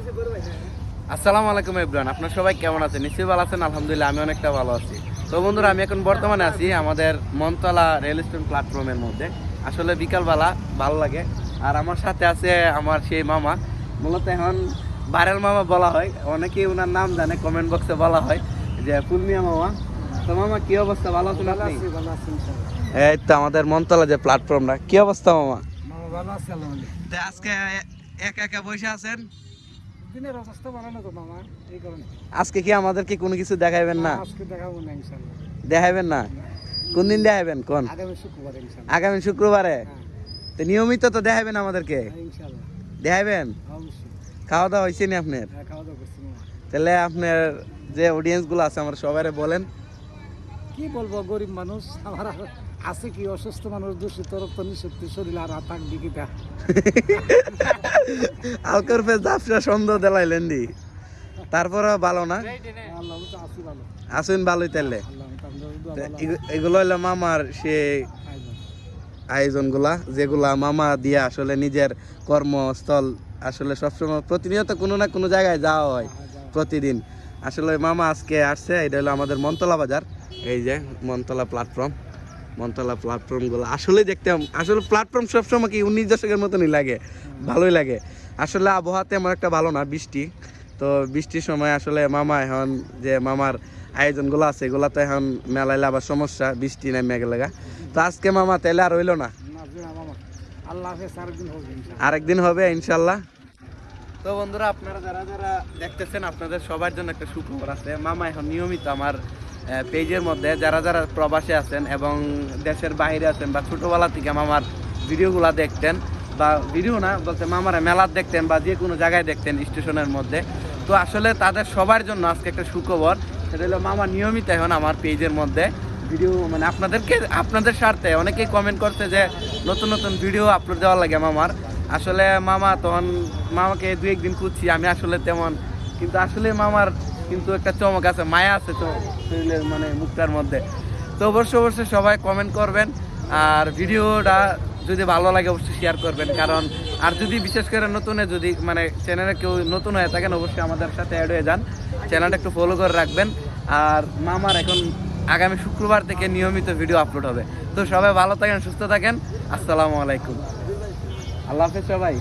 আসসালামু আলাইকুম এভরিওয়ান, আপনারা সবাই কেমন আছেন? নিশ্চয়ই ভালো আছেন। আলহামদুলিল্লাহ আমি অনেকটা ভালো আছি। তো বন্ধুরা, আমি এখন বর্তমানে আছি আমাদের মনতলা রেল স্টেশন প্ল্যাটফর্মের মধ্যে। আসলে বিকালবেলা ভালো লাগে। আর আমার সাথে আছে আমার সেই মামা, মূলত এখন ভাইরাল মামা বলা হয়, অনেকেই ওনার নাম জানে, কমেন্ট বক্সে বলা হয় যে ফুলমিয়া মামা। তো মামা, কি অবস্থা? ভালো আছেন আপনি? এই তো আমাদের মনতলা যে প্ল্যাটফর্মটা, কি অবস্থা মামা? তো আজকে একা একা বসে আছেন? দিনের অবস্থা ভালো না তো মামা, এই কারণে। আজকে কি আমাদেরকে কোনো কিছু দেখাইবেন না? আজকে দেখাবো না ইনশাআল্লাহ। দেখাইবেন না? কোন দিন দেখাইবেন কোন? আগামী শুক্রবার ইনশাআল্লাহ। আগামী শুক্রবারে? হ্যাঁ, তো নিয়মিত তো দেখাইবেন আমাদেরকে? ইনশাআল্লাহ দেখাইবেন? অবশ্যই। খাওয়া দাওয়া হয়েছে নি আপনার? হ্যাঁ, খাওয়া দাওয়া করছি মামা। তাহলে আপনার যে অডিয়েন্স গুলো আছে আমার সবাই বলেন। কি বলবো, গরিব মানুষ আমার আছে, কি অসুস্থ মানুষ, দূষিত রক্ত নিঃশক্তি শরীর আর আতাক দিকিটা আলকর ফে জাফরা সন্দেহ দেলাইলেন দি, তারপরে ভালো না? আল্লাহ তো আসি ভালো, আসুন ভালোই তাহলে। আল্লাহ তো এগুলো হলো মামার সে আয়োজন গুলা, যেগুলা মামা দিয়ে আসলে নিজের কর্মস্থল আসলে সবসময় প্রতিনিয়ত কোনো না কোনো জায়গায় যাওয়া হয় প্রতিদিন। আসলে মামা আজকে আসছে, এটা হলো আমাদের মনতলা বাজার। এই যে মনতলা প্ল্যাটফর্মগুলো আসলে দেখতে, আসলে প্ল্যাটফর্ম সবসময় কি 19 দশকের মতনই লাগে, ভালোই লাগে। আসলে আবহাওয়া তেমন একটা ভালো না, বৃষ্টি। তো বৃষ্টির সময় আসলে মামা এখন যে মামার আয়োজনগুলো আছে এগুলো তো এখন মেলাইলে আবার সমস্যা, বৃষ্টি নেমে গেলে। তো আজকে মামা তাহলে আর হইলো না, আল্লাহ হাফেজ, আরেকদিন হবে আরেকদিন হবে ইনশাল্লাহ। তো বন্ধুরা, আপনারা যারা যারা দেখতেছেন আপনাদের সবার জন্য একটা সুখবর আছে। মামা এখন নিয়মিত আমার পেজের মধ্যে যারা যারা প্রবাসে আছেন এবং দেশের বাইরে আছেন বা ছোটোবেলা থেকে মামার ভিডিওগুলো দেখতেন, বা ভিডিও না বলতে মামারা মেলার দেখতেন বা যে কোনো জায়গায় দেখতেন স্টেশনের মধ্যে, তো আসলে তাদের সবার জন্য আজকে একটা সুখবর। সেটা হলো মামা নিয়মিত এখন আমার পেজের মধ্যে ভিডিও, মানে আপনাদের স্বার্থে অনেকেই কমেন্ট করছে যে নতুন নতুন ভিডিও আপলোড দেওয়ার লাগে মামার। আসলে মামা তখন মামাকে 2-1 দিন খুঁজছি আমি আসলে তেমন, কিন্তু আসলে মামার কিন্তু একটা চমক আছে, মায়া আছে তো শরীরের, মানে মুখটার মধ্যে। তো অবশ্যই সবাই কমেন্ট করবেন, আর ভিডিওটা যদি ভালো লাগে অবশ্যই শেয়ার করবেন। কারণ আর যদি বিশেষ করে যদি মানে চ্যানেলে কেউ নতুন হয়ে থাকেন অবশ্যই আমাদের সাথে অ্যাড হয়ে যান, চ্যানেলটা একটু ফলো করে রাখবেন। আর মামার এখন আগামী শুক্রবার থেকে নিয়মিত ভিডিও আপলোড হবে। তো সবাই ভালো থাকেন, সুস্থ থাকেন। আসসালামু আলাইকুম, আল্লাহ হাফেজ সবাই।